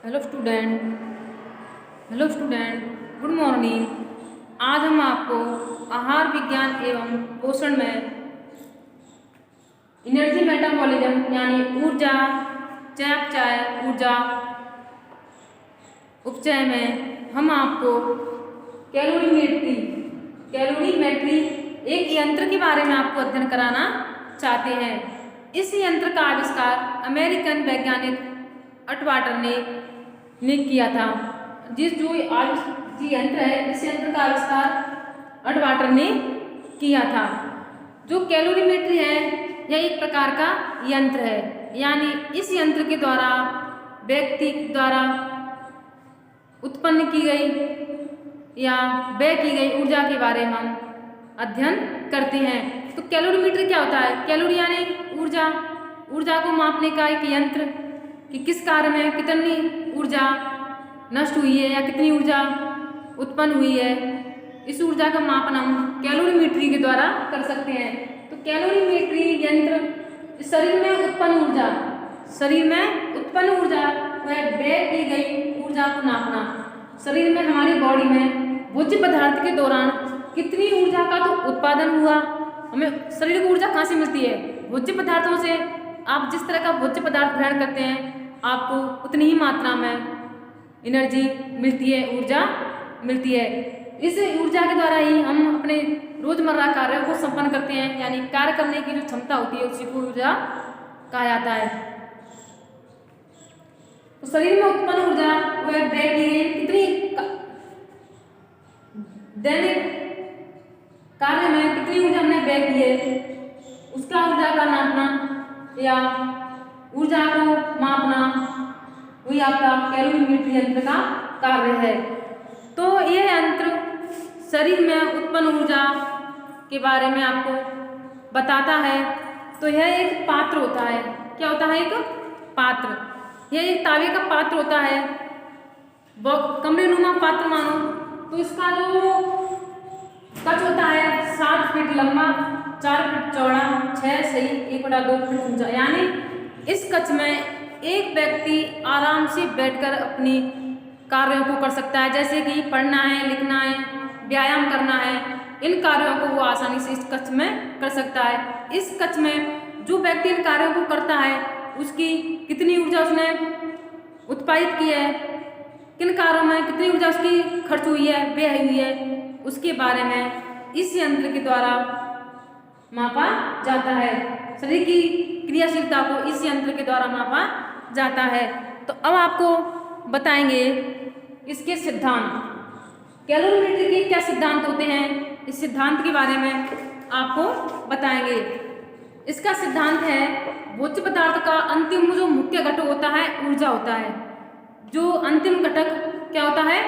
Hello student. Hello student, good morning. आज हम आपको आहार विज्ञान एवं पोषण में एनर्जी मेटाबॉलिज्म यानी ऊर्जा चयापचय ऊर्जा उपचय में हम आपको कैलोरीमेट्री एक यंत्र के बारे में आपको अध्ययन कराना चाहते हैं। इस यंत्र का आविष्कार अमेरिकन वैज्ञानिक अटवाटर ने किया था। यंत्र है, इस यंत्र का आविष्कार अटवाटर ने किया था। जो कैलोरीमेट्री है यह एक प्रकार का यंत्र है, यानी इस यंत्र के द्वारा व्यक्ति द्वारा उत्पन्न की गई या व्यय की गई ऊर्जा के बारे में हम अध्ययन करते हैं। तो कैलोरीमीटर क्या होता है? कैलोरी यानी ऊर्जा, ऊर्जा को मापने का एक यंत्र कि किस कार्य में कितनी ऊर्जा नष्ट हुई है या कितनी ऊर्जा उत्पन्न हुई है। इस ऊर्जा का मापन हम कैलोरीमेट्री के द्वारा कर सकते हैं। तो कैलोरीमेट्री यंत्र शरीर में उत्पन्न ऊर्जा वह व्यय की गई ऊर्जा को नापना। शरीर में हमारी बॉडी में भोज्य पदार्थ के दौरान कितनी ऊर्जा का तो उत्पादन हुआ, हमें शरीर को ऊर्जा कहाँ से मिलती है? भोज्य पदार्थों से। आप जिस तरह का भोज्य पदार्थ ग्रहण करते हैं आपको उतनी ही मात्रा में एनर्जी मिलती है, ऊर्जा मिलती है। इस ऊर्जा के द्वारा ही हम अपने रोजमर्रा कार्यों को संपन्न करते हैं, यानी कार्य करने की जो क्षमता होती है उसी को ऊर्जा कहा जाता है। तो शरीर में उत्पन्न ऊर्जा वह व्यय की गई कितनी दैनिक कार्य में कितनी ऊर्जा हमने व्यय की है उसका ऊर्जा का नापना या ऊर्जा को मापना वही आपका कैलोरीमेट्री यंत्र का कार्य है। तो यह यंत्र शरीर में उत्पन्न ऊर्जा के बारे में आपको बताता है। तो यह एक पात्र होता है। क्या होता है? एक पात्र। यह एक तावे का पात्र होता है, कमरे नुमा पात्र मानो। तो इसका जो कच होता है 7 फीट लंबा, 4 फीट चौड़ा, 6 सही 1/2 फीट ऊंचा, यानी इस कच में एक व्यक्ति आराम से बैठकर अपनी कार्यों को कर सकता है, जैसे कि पढ़ना है, लिखना है, व्यायाम करना है। इन कार्यों को वो आसानी से इस कक्ष में कर सकता है। इस कक्ष में जो व्यक्ति इन कार्यों को करता है उसकी कितनी ऊर्जा उसने उत्पादित की है, किन कार्यों में कितनी ऊर्जा उसकी खर्च हुई है, व्यय हुई है, उसके बारे में इस यंत्र के द्वारा मापा जाता है। शरीर की क्रियाशीलता को इस यंत्र के द्वारा मापा जाता है। तो अब आपको बताएंगे इसके सिद्धांत। कैलोरीमेट्री के क्या सिद्धांत होते हैं, इस सिद्धांत के बारे में आपको बताएंगे। इसका सिद्धांत है भोज्य पदार्थ का अंतिम जो मुख्य घटक होता है ऊर्जा होता है। जो अंतिम घटक क्या होता है?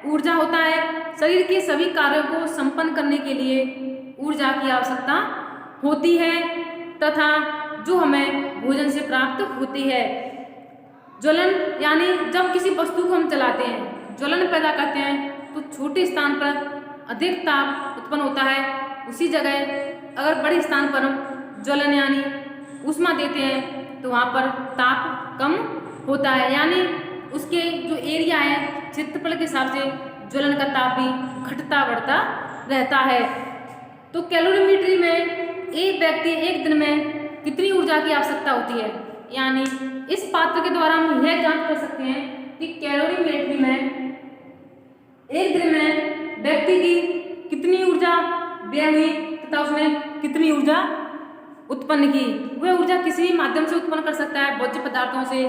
ऊर्जा होता है। शरीर के सभी कार्यों को संपन्न करने के लिए ऊर्जा की आवश्यकता होती है तथा जो हमें भोजन से प्राप्त होती है। ज्वलन यानी जब किसी वस्तु को हम जलाते हैं, ज्वलन पैदा करते हैं, तो छोटे स्थान पर अधिक ताप उत्पन्न होता है। उसी जगह अगर बड़े स्थान पर हम ज्वलन यानी ऊष्मा देते हैं तो वहाँ पर ताप कम होता है, यानी उसके जो एरिया है क्षेत्रफल के हिसाब से ज्वलन का ताप भी घटता बढ़ता रहता है। तो कैलोरीमेट्री में एक व्यक्ति एक दिन में कितनी ऊर्जा की आवश्यकता होती है, यानी इस पात्र के द्वारा हम यह जांच कर सकते हैं कि कैलोरीमेट्री में एक दिन में व्यक्ति की कितनी ऊर्जा व्यय हुई तथा उसने कितनी ऊर्जा उत्पन्न की। वह ऊर्जा किसी भी माध्यम से उत्पन्न कर सकता है, भोज्य पदार्थों से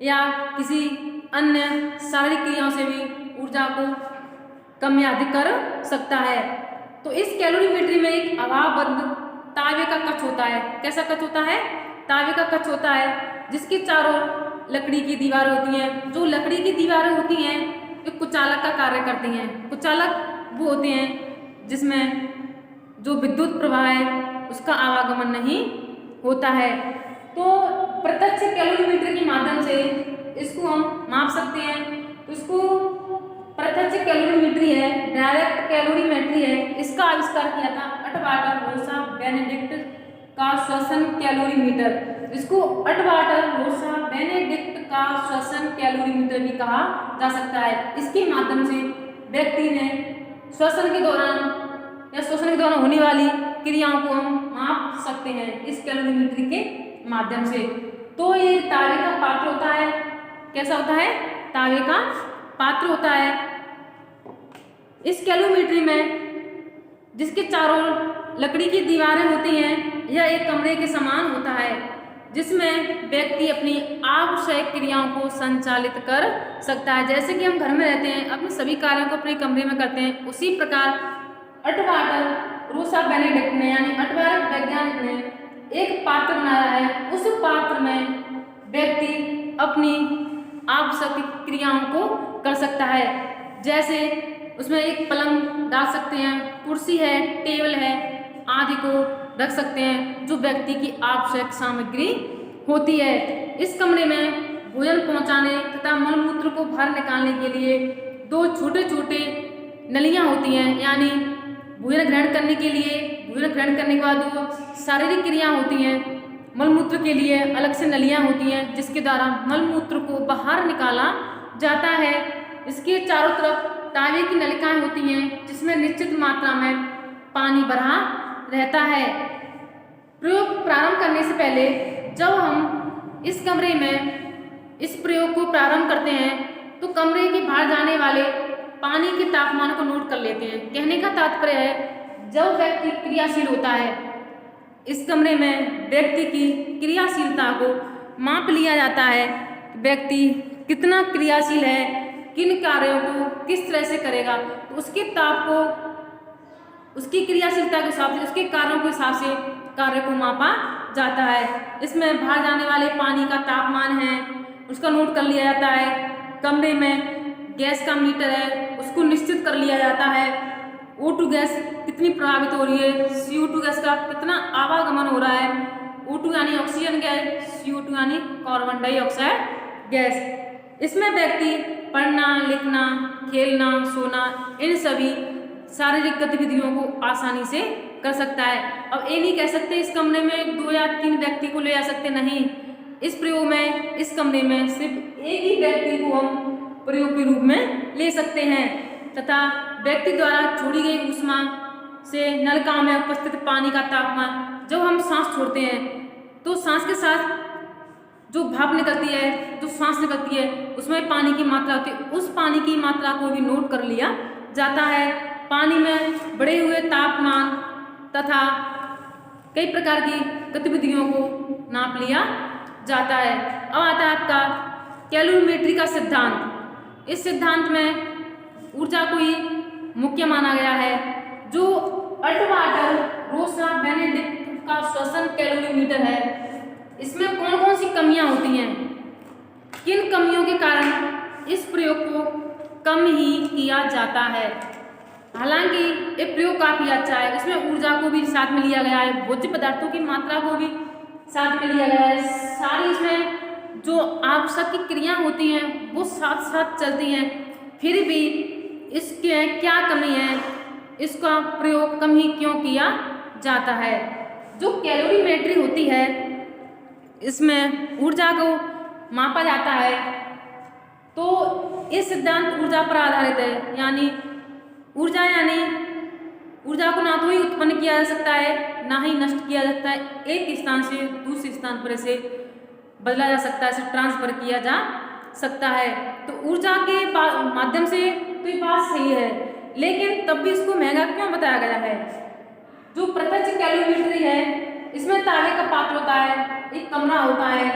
या किसी अन्य शारीरिक क्रियाओं से भी ऊर्जा को कम या अधिक कर सकता है। तो इस कैलोरीमेट्री में एक अभावबद्ध तावे का कच होता है। कैसा कच होता है? तावे का कच होता है जिसके चारों लकड़ी की दीवारें होती हैं। जो लकड़ी की दीवारें होती हैं एक कुचालक का कार्य करती हैं। कुचालक वो होते हैं जिसमें जो विद्युत प्रवाह है उसका आवागमन नहीं होता है। तो प्रत्यक्ष कैलोरीमेट्री के माध्यम से इसको हम माप सकते हैं। तो इसको प्रत्यक्ष कैलोरीमेट्री है, डायरेक्ट कैलोरीमेट्री है। इसका आविष्कार किया था अटवाटर रोसा बेनेडिक्ट का श्वसन कैलोरीमीटर, इसको अटवाटर रोसा बेनेडिक्ट का श्वसन कैलोरीमीटर भी कहा जा सकता है। इसके माध्यम से व्यक्ति ने श्वसन के दौरान या श्वसन के दौरान होने वाली क्रियाओं को हम माप सकते हैं इस कैलोरीमीटर के माध्यम से। तो ये तावे का पात्र होता है, कैसा होता है, तावे का पात्र होता है। इस कैलोरीमीटर में जिसके चारों लकड़ी की दीवारें होती हैं, यह एक कमरे के समान होता है जिसमें व्यक्ति अपनी आवश्यक क्रियाओं को संचालित कर सकता है। जैसे कि हम घर में रहते हैं, अपने सभी कार्यों को अपने कमरे में करते हैं, उसी प्रकार अटवाटर रोसा बेनेडिक्ट ने यानी अटवाटर वैज्ञानिक ने एक पात्र बनाया है। उस पात्र में व्यक्ति अपनी आवश्यक क्रियाओं को कर सकता है। जैसे उसमें एक पलंग डाल सकते हैं, कुर्सी है, टेबल है आदि को रख सकते हैं, जो व्यक्ति की आवश्यक सामग्री होती है। इस कमरे में भोजन पहुंचाने तथा मलमूत्र को बाहर निकालने के लिए दो छोटे छोटे नलियां होती हैं, यानी भोजन ग्रहण करने के लिए, भोजन ग्रहण करने के बाद जो शारीरिक क्रियाएं होती हैं, मलमूत्र के लिए अलग से नलियां होती हैं जिसके द्वारा मलमूत्र को बाहर निकाला जाता है। इसके चारों तरफ तावे की नलिकाएं होती हैं जिसमें निश्चित मात्रा में पानी भरा रहता है। प्रयोग प्रारंभ करने से पहले जब हम इस कमरे में इस प्रयोग को प्रारंभ करते हैं तो कमरे के बाहर जाने वाले पानी के तापमान को नोट कर लेते हैं। कहने का तात्पर्य है, जब व्यक्ति क्रियाशील होता है, इस कमरे में व्यक्ति की क्रियाशीलता को माप लिया जाता है। व्यक्ति कितना क्रियाशील है, किन कार्यों को किस तरह से करेगा, तो उसके ताप को, उसकी क्रियाशीलता के हिसाब से, उसके कार्यों के हिसाब से कार्य को मापा जाता है। इसमें बाहर जाने वाले पानी का तापमान है, उसका नोट कर लिया जाता है। कमरे में गैस का मीटर है, उसको निश्चित कर लिया जाता है। O2 गैस कितनी प्रभावित हो रही है, CO2 गैस का कितना आवागमन हो रहा है, O2 यानी ऑक्सीजन गैस, CO2 यानी कार्बन डाइऑक्साइड गैस। इसमें व्यक्ति पढ़ना, लिखना, खेलना, सोना, इन सभी शारीरिक गतिविधियों को आसानी से कर सकता है। अब ये नहीं कह सकते इस कमरे में 2 या 3 व्यक्ति को ले आ सकते, नहीं। इस प्रयोग में, इस कमरे में सिर्फ एक ही व्यक्ति को हम प्रयोग के रूप में ले सकते हैं तथा व्यक्ति द्वारा छोड़ी गई ऊष्मा से नलिकाओं में उपस्थित पानी का तापमान, जब हम सांस छोड़ते हैं तो सांस के साथ जो भाप निकलती है, जो सांस निकलती है, उसमें पानी की मात्रा होती है, उस पानी की मात्रा को भी नोट कर लिया जाता है। पानी में बढ़े हुए तापमान तथा कई प्रकार की गतिविधियों को नाप लिया जाता है। अब आता है आपका कैलोरीमेट्री का सिद्धांत। इस सिद्धांत में ऊर्जा को ही मुख्य माना गया है। जो अटवाटर रोसा बेनेडिक्ट का श्वसन कैलोरीमीटर है, इसमें कौन कौन सी कमियां होती हैं, किन कमियों के कारण इस प्रयोग को कम ही किया जाता है। हालांकि ये प्रयोग काफी अच्छा है, इसमें ऊर्जा को भी साथ में लिया गया है, भोज्य पदार्थों की मात्रा को भी साथ में लिया गया है, सारी इसमें जो आवश्यक क्रिया होती हैं वो साथ साथ चलती हैं, फिर भी इसके क्या कमी है, इसका प्रयोग कम ही क्यों किया जाता है। जो कैलोरीमेट्री होती है, इसमें ऊर्जा को मापा जाता है, तो ये सिद्धांत ऊर्जा पर आधारित है। यानी ऊर्जा को ना तो ही उत्पन्न किया जा सकता है, ना ही नष्ट किया जा सकता है। एक स्थान से दूसरे स्थान पर इसे बदला जा सकता है, इसे ट्रांसफर किया जा सकता है। तो ऊर्जा के माध्यम से तो ये बात सही है, लेकिन तब भी इसको महंगा क्यों बताया गया है। जो प्रत्यक्ष कैलोरीमेट्री है, इसमें तावे का पात्र होता है, एक कमरा होता है,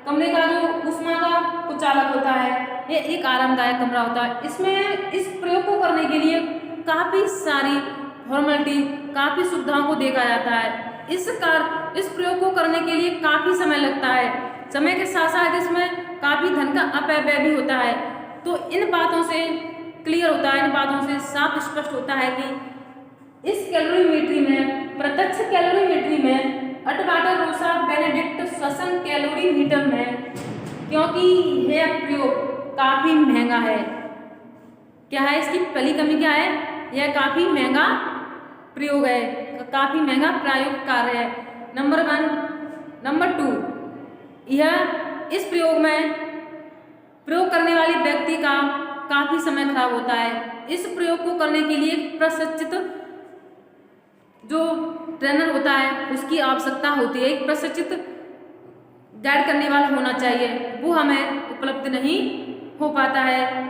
कमरे का जो ऊष्मा का कुचालक होता है, ये एक आरामदायक कमरा होता है। इसमें इस प्रयोग को करने के लिए काफ़ी सारी फॉर्मेलिटी, काफ़ी सुविधाओं को देखा जाता है। इस प्रयोग को करने के लिए काफ़ी समय लगता है, समय के साथ साथ इसमें काफ़ी धन का अपव्यय भी होता है। तो इन बातों से क्लियर होता है, इन बातों से साफ स्पष्ट होता है कि इस कैलोरीमेट्री में, प्रत्यक्ष कैलोरीमेट्री में, अटवाटर रोसा बेनेडिक्ट श्वसन कैलोरीमीटर में, क्योंकि यह प्रयोग काफ़ी महंगा है। क्या है इसकी पहली कमी, क्या है, यह काफ़ी महंगा प्रयोग है, काफ़ी महंगा प्रायोगिक कार्य है। नंबर 1। नंबर 2, यह इस प्रयोग करने वाले व्यक्ति का काफी समय खराब होता है। इस प्रयोग को करने के लिए प्रशिक्षित जो ट्रेनर होता है उसकी आवश्यकता होती है। एक प्रशिक्षित गाइड करने वाला होना चाहिए, वो हमें उपलब्ध नहीं हो पाता है।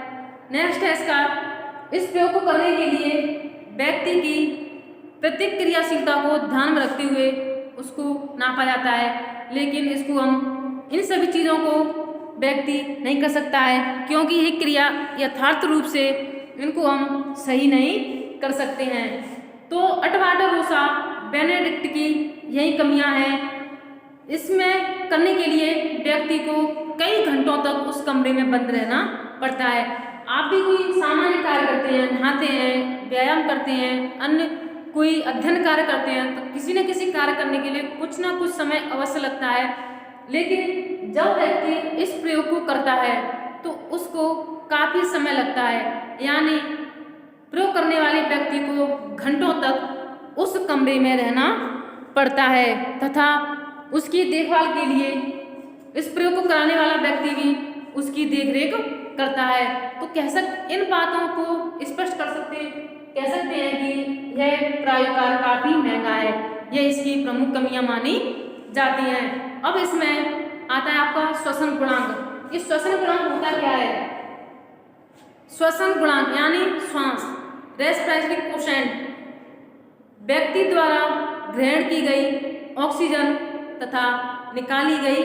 नेक्स्ट है इसका, इस प्रयोग को करने के लिए व्यक्ति की प्रतिक्रियाशीलता को ध्यान में रखते हुए उसको नापा जाता है, लेकिन इसको हम इन सभी चीज़ों को व्यक्ति नहीं कर सकता है, क्योंकि ये क्रिया यथार्थ रूप से इनको हम सही नहीं कर सकते हैं। तो अटवाटर रोसा बेनेडिक्ट की यही कमियां हैं। इसमें करने के लिए व्यक्ति को कई घंटों तक उस कमरे में बंद रहना पड़ता है। आप भी कोई सामान्य कार्य करते हैं, नहाते हैं, व्यायाम करते हैं, अन्य कोई अध्ययन कार्य करते हैं, तो किसी न किसी कार्य करने के लिए कुछ ना कुछ समय अवश्य लगता है। लेकिन जब व्यक्ति इस प्रयोग को करता है तो उसको काफी समय लगता है, यानी प्रयोग करने वाले व्यक्ति को घंटों तक उस कमरे में रहना पड़ता है तथा उसकी देखभाल के लिए इस प्रयोग को कराने वाला व्यक्ति भी उसकी देखरेख करता है। तो इन बातों को स्पष्ट कह सकते हैं कि यह प्रयोग कार्य काफी महंगा है। यह इसकी प्रमुख कमियां मानी जाती हैं। अब इसमें आता है आपका श्वसन गुणांक। इस श्वसन गुणांक होता क्या है? श्वसन गुणांक यानी श्वास, रेस्पिरेटरी कोशेंट, व्यक्ति द्वारा ग्रहण की गई ऑक्सीजन तथा निकाली गई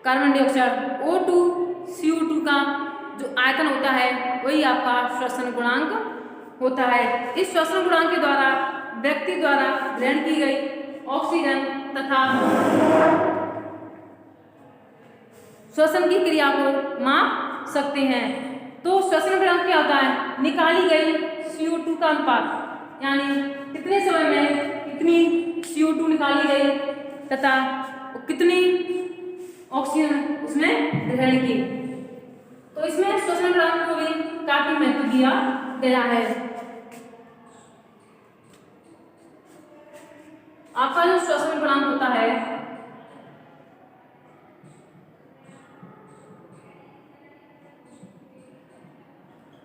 कार्बन डाइऑक्साइड O2 CO2 का जो आयतन होता है वही आपका श्वसन गुणांक होता है। इस श्वसन गुणांक के द्वारा व्यक्ति द्वारा ग्रहण की गई ऑक्सीजन तथा श्वसन की क्रिया को माप सकते हैं। तो श्वसन गुणांक क्या होता है? निकाली गई CO2 का अनुपात, यानी कितने समय में कितनी CO2 निकाली गई तथा कितनी ऑक्सीजन उसने ग्रहण की। तो इसमें श्वसन गुणांक को भी काफी महत्व दिया गया है। आपका जो श्वसन गुणांक होता है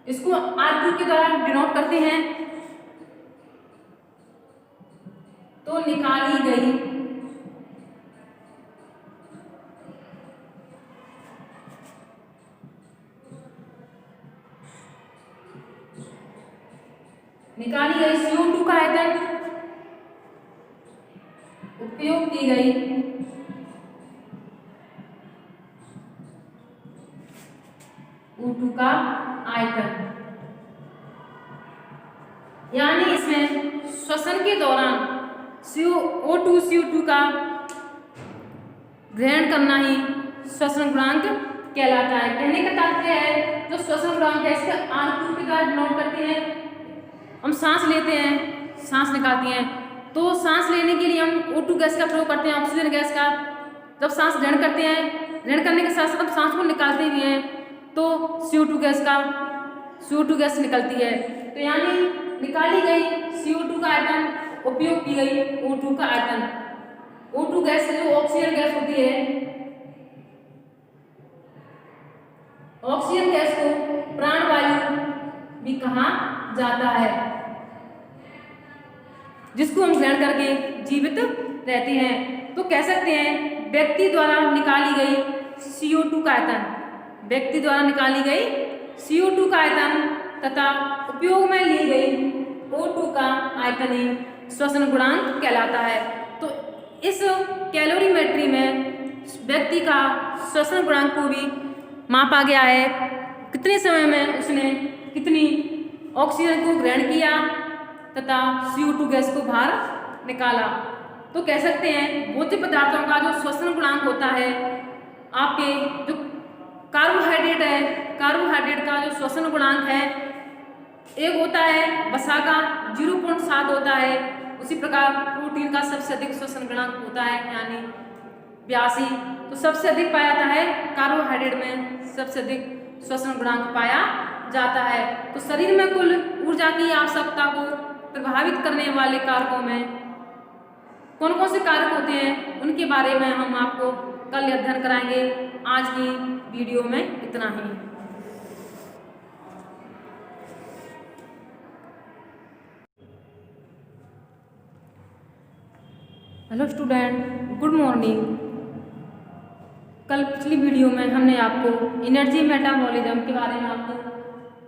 इसको RQ के द्वारा डिनोट करते हैं। तो निकाली गई CO2 का आयतन, उपयोग की गई O2 का आयतन, यानी इसमें श्वसन के दौरान O2 CO2 का ग्रहण करना ही श्वसन गुणांक कहलाता है। कहने का तात्पर्य है जो श्वसन गुणांक है इसका RQ के द्वारा डिनोट करते हैं। हम सांस लेते हैं, सांस निकालते हैं, तो सांस लेने के लिए हम O2 गैस का प्रयोग करते हैं, ऑक्सीजन गैस का। जब सांस ग्रहण करते हैं, ग्रहण करने के साथ साथ हम सांस को निकालते भी हैं तो CO2 गैस निकलती है। तो यानी निकाली गई CO2 का आयतन, उपयोग की गई O2 का आयतन। O2 गैस जो ऑक्सीजन गैस होती है, ऑक्सीजन गैस को प्राणवायु भी कहा जाता है, जिसको हम ग्रहण करके जीवित रहते हैं। तो कह सकते हैं व्यक्ति द्वारा निकाली गई CO2 का आयतन, व्यक्ति द्वारा निकाली गई CO2 का आयतन तथा उपयोग में ली गई O2 का आयतन ही श्वसन गुणांक कहलाता है। तो इस कैलोरीमेट्री में व्यक्ति का श्वसन गुणांक को भी मापा गया है, कितने समय में उसने कितनी ऑक्सीजन को ग्रहण किया तथा CO2 गैस को बाहर निकाला। तो कह सकते हैं भोज्य पदार्थों का जो श्वसन गुणांक होता है, आपके जो कार्बोहाइड्रेट है, कार्बोहाइड्रेट का जो श्वसन गुणांक है एक होता है वसा का 0.7 होता है, उसी प्रकार प्रोटीन का सबसे अधिक श्वसन गुणांक होता है यानी 82। तो सबसे अधिक पाया जाता है कार्बोहाइड्रेट में, सबसे अधिक श्वसन गुणांक पाया जाता है। तो शरीर में कुल ऊर्जा की आवश्यकता को प्रभावित करने वाले कारकों में कौन कौन से कारक होते हैं उनके बारे में हम आपको कल अध्ययन कराएंगे। आज की वीडियो में इतना ही। Hello student, good morning. कल पिछली वीडियो में हमने आपको एनर्जी मेटाबॉलिज्म के बारे में आपको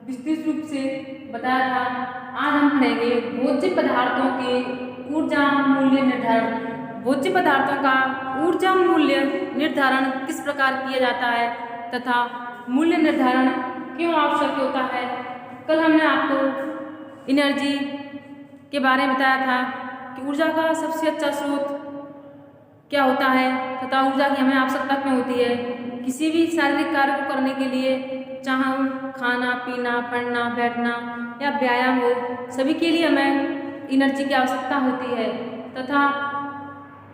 विस्तृत रूप से बताया था। आज हम पढ़ेंगे भोज्य पदार्थों के ऊर्जा मूल्य निर्धारण। भोज्य पदार्थों का ऊर्जा मूल्य निर्धारण किस प्रकार किया जाता है तथा मूल्य निर्धारण क्यों आवश्यक होता है। कल हमने आपको एनर्जी के बारे में बताया था कि ऊर्जा का सबसे अच्छा स्रोत क्या होता है तथा ऊर्जा की हमें आवश्यकता क्यों होती है। किसी भी शारीरिक कार्य को करने के लिए, चाहे खाना पीना, पढ़ना, बैठना या व्यायाम हो, सभी के लिए हमें एनर्जी की आवश्यकता होती है तथा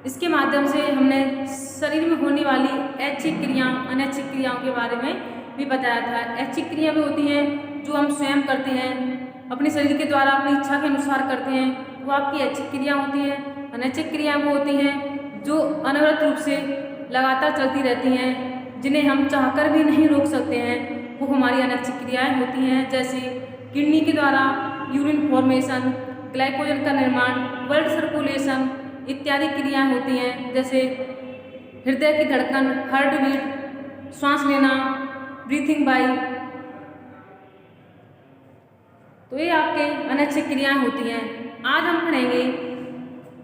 इसके माध्यम से हमने शरीर में होने वाली ऐच्छिक क्रिया, अनैच्छिक क्रियाओं के बारे में भी बताया था। ऐच्छिक क्रिया भी होती हैं जो हम स्वयं करते हैं, अपने शरीर के द्वारा अपनी इच्छा के अनुसार करते हैं, वो आपकी ऐच्छिक क्रिया होती हैं। अनैच्छिक क्रिया वो होती हैं जो अनवरत रूप से लगातार चलती रहती हैं, जिन्हें हम चाहकर भी नहीं रोक सकते हैं, वो हमारी अनैच्छिक क्रियाएँ होती हैं। जैसे किडनी के द्वारा यूरिन फॉर्मेशन, ग्लाइकोजन का निर्माण, ब्लड सर्कुलेशन इत्यादि क्रियाएँ होती हैं। जैसे हृदय की धड़कन, हार्ट बीट, श्वास लेना, ब्रीथिंग बाई, तो ये आपके अनैच्छिक क्रियाएँ होती हैं। आज हम पढ़ेंगे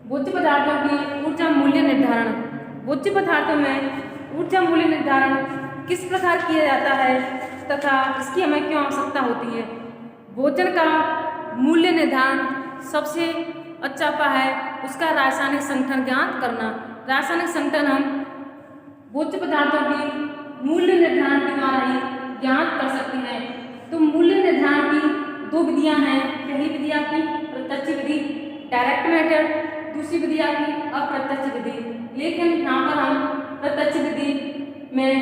भोज्य पदार्थों की ऊर्जा मूल्य निर्धारण। भोज्य पदार्थों में ऊर्जा मूल्य निर्धारण किस प्रकार किया जाता है तथा इसकी हमें क्यों आवश्यकता होती है। भोजन का मूल्य निर्धारण सबसे अच्छा उपाय है उसका रासायनिक संगठन ज्ञात करना। रासायनिक संगठन हम भोज्य पदार्थों की मूल्य निर्धारण के द्वारा ही ज्ञात कर सकते हैं। तो मूल्य निर्धारण की दो विधियां हैं। पहली विधि आपकी प्रत्यक्ष विधि, डायरेक्ट मेथड, दूसरी विधि आपकी अप्रत्यक्ष विधि। लेकिन यहाँ पर हम प्रत्यक्ष विधि में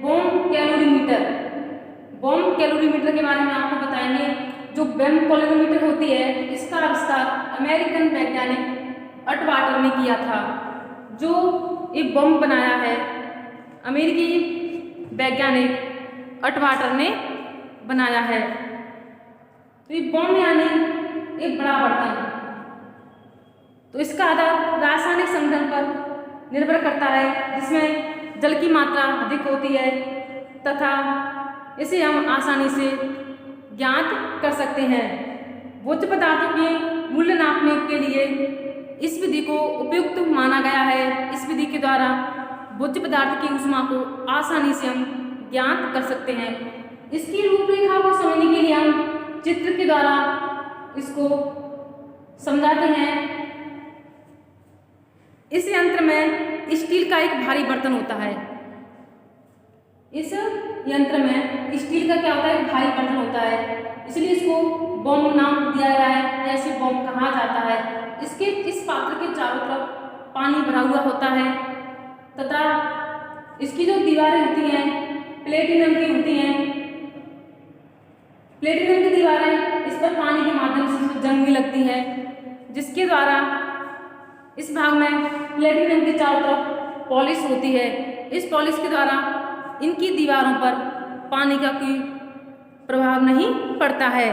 बॉम कैलोरीमीटर के बारे में आपको बताएंगे। जो बॉम कैलोरीमीटर होती है, इसका आविष्कार अमेरिकन वैज्ञानिक अटवाटर ने किया था। जो ये बम बनाया है अमेरिकी वैज्ञानिक अटवाटर ने बनाया है। तो ये बम यानी एक बड़ा बर्तन, तो इसका आधार रासायनिक संगठन पर निर्भर करता है, जिसमें जल की मात्रा अधिक होती है तथा इसे हम आसानी से ज्ञात कर सकते हैं। भोज्य पदार्थों के मूल्य नापने के लिए इस विधि को उपयुक्त माना गया है। इस विधि के द्वारा भोज्य पदार्थ की ऊष्मा को आसानी से हम ज्ञात कर सकते हैं। इसकी रूपरेखा को समझने के लिए हम चित्र के द्वारा इसको समझाते हैं। इस यंत्र में स्टील का एक भारी बर्तन होता है। इस यंत्र में स्टील का क्या होता है, भारी बर्तन होता है, इसलिए इसको बम नाम दिया गया है, या इसे बम कहा जाता है। इस पात्र के चारों तरफ पानी भरा हुआ होता है तथा इसकी जो दीवारें होती हैं प्लेटिनम की होती हैं। प्लेटिनम की दीवारें इस पर पानी के माध्यम से जंग लगती है, जिसके द्वारा इस भाग में प्लेटिनम के चारों तरफ पॉलिश होती है। इस पॉलिश के द्वारा इनकी दीवारों पर पानी का कोई प्रभाव नहीं पड़ता है।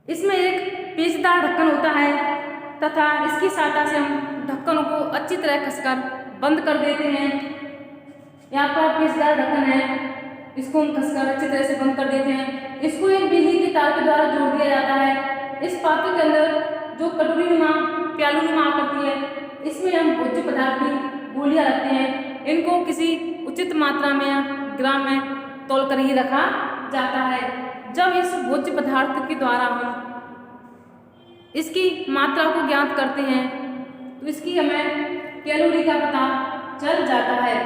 इसमें एक पेचदार ढक्कन होता है तथा इसकी सहायता से हम ढक्कनों को अच्छी तरह कसकर बंद कर देते हैं। यहाँ पर पेचदार ढक्कन है, इसको हम कसकर अच्छी तरह से बंद कर देते हैं। इसको एक बिजली के तार के द्वारा जोड़ दिया जाता है। इस पात्र के अंदर जो कटोरी नुमा, प्यालू नुमा आकृति है, इसमें हम भोज्य पदार्थ की गोलियां रखते हैं। इनको किसी उचित मात्रा में या ग्राम में तौल कर ही रखा जाता है। जब इस भोज्य पदार्थ के द्वारा हम इसकी मात्रा को ज्ञात करते हैं तो इसकी हमें कैलोरी का पता चल जाता है।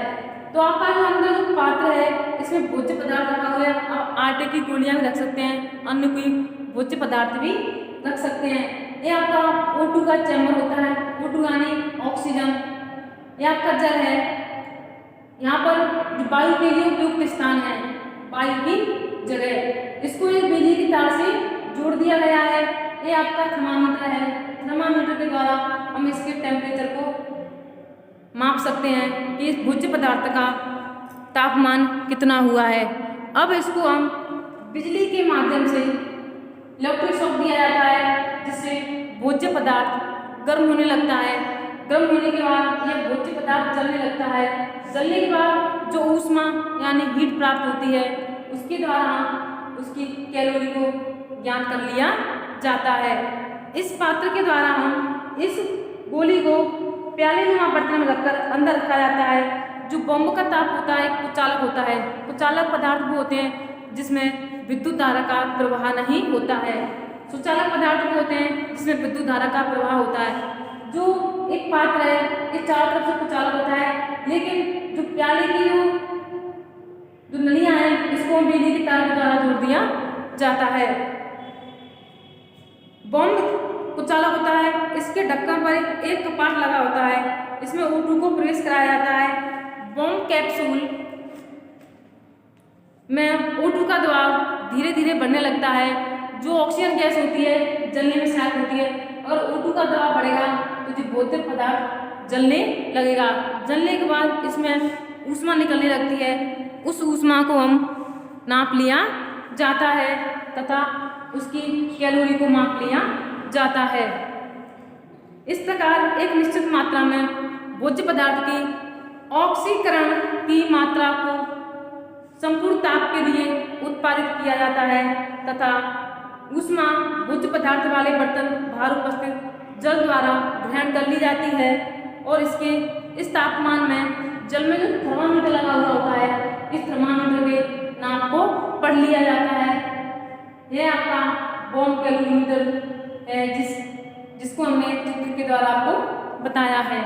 तो आपका जो अंदर जो पात्र है इसमें भोज्य पदार्थ रखा हुआ है। आप आटे की गोलियां भी रख सकते हैं, अन्य कोई भोज्य पदार्थ भी रख सकते हैं। ये आपका O2 का चैम्बर होता है, O2 यानी ऑक्सीजन। ये आपका जल है, यहाँ पर वायु के लिए उपयुक्त स्थान है, वायु की जगह। इसको एक बिजली की तार से जोड़ दिया गया है ये आपका थर्मामीटर है। थर्मामीटर के द्वारा हम इसके टेम्परेचर को माप सकते हैं कि इस भोज्य पदार्थ का तापमान कितना हुआ है। अब इसको हम बिजली के माध्यम से इलेक्ट्रिक शॉक दिया जाता है, जिससे भोज्य पदार्थ गर्म होने लगता है। गर्म होने के बाद यह भोज्य पदार्थ जलने लगता है। जलने के बाद जो ऊष्मा यानी हीट प्राप्त होती है, उसके द्वारा उसकी कैलोरी को ज्ञात कर लिया जाता है। इस पात्र के द्वारा हम इस गोली को प्याले नुमा बर्तन में रखकर अंदर रखा जाता है। जो बम का ताप होता है एक कुचालक होता है। कुचालक पदार्थ वो होते हैं जिसमें विद्युत धारा का प्रवाह नहीं होता है। सुचालक पदार्थ वो होते हैं जिसमें विद्युत धारा का प्रवाह होता है। जो एक पात्र है ये चारों तरफ से कुचालक होता है, लेकिन जो प्याले की जो नलियां हैं इसको बिजली की तार के द्वारा जोड़ दिया जाता है। बम कुचालक होता है, इसके ढक्कन पर एक कपाट लगा होता है, इसमें O2 को प्रवेश कराया जाता है। बम कैप्सूल में O2 का दबाव धीरे धीरे बढ़ने लगता है। जो ऑक्सीजन गैस होती है जलने में सहायक होती है, और O2 का दबाव बढ़ेगा तो जो भोज्य पदार्थ जलने लगेगा। जलने के बाद इसमें ऊष्मा निकलने लगती है। उस ऊष्मा को हम नाप लिया जाता है तथा उसकी कैलोरी को माप लिया जाता है। इस प्रकार एक निश्चित मात्रा में भोज्य पदार्थ की ऑक्सीकरण की मात्रा को संपूर्ण ताप के लिए उत्पादित किया जाता है तथा ऊष्मा भोज्य पदार्थ वाले बर्तन बाहर उपस्थित जल द्वारा ग्रहण कर ली जाती है, और इसके इस तापमान में जल में जो थर्मामीटर लगा हुआ होता है, इस थर्मामीटर के नाप को पढ़ लिया जाता है। यह आपका बम कैलोरीमीटर है जिसको हमने चित्र के द्वारा आपको बताया है।